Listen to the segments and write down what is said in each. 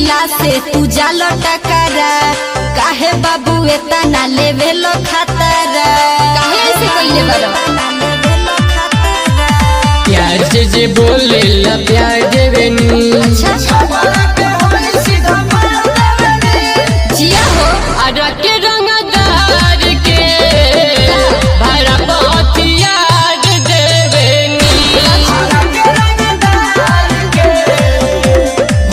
जिला से तू जालो टकरा काहे बाबू एतना लेवे लो खतरा काहे ऐसे कइले बारो प्यार से जे बोले ला प्यार देवेनी जिया हो आरा के रंगदार के भरा बहुत याद देवेनी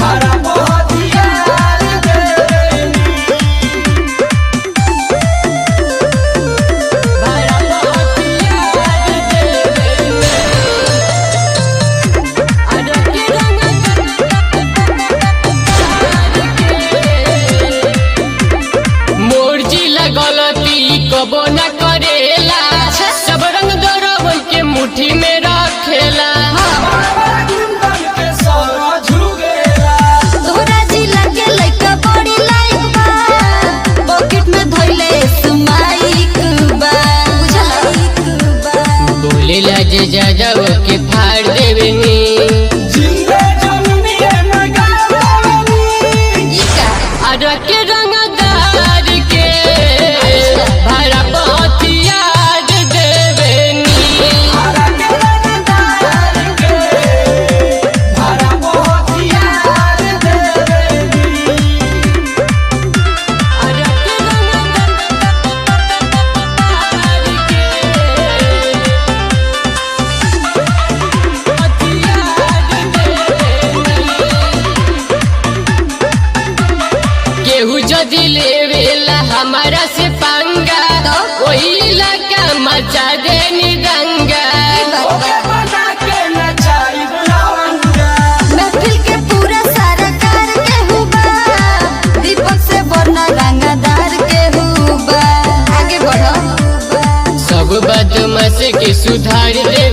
भरा बहुत याद देवेनी आरा के मोर जिला गलती कबो न करेला सब रंग दरवन के मुट्ठी में रखेला तोरा जिला के लइका बड़ी लाइक बा पॉकेट में धइले स्माइक बा बुझला बोले ला जे ज्यादा के फाड़ देवेनी आरा के रंगदार के भरा बहुत याद देवेनी आरा के रंगदार के बहुत याद देवेनी केहू जदि लेवेला हमारा से पंगा वही इलाका मचा देनी दंगा महफिल के पूरा सारा कार के हुबा दीपक से बना रंगदार के हुबा आगे बढ़ो सब बदमाश के सुधार दे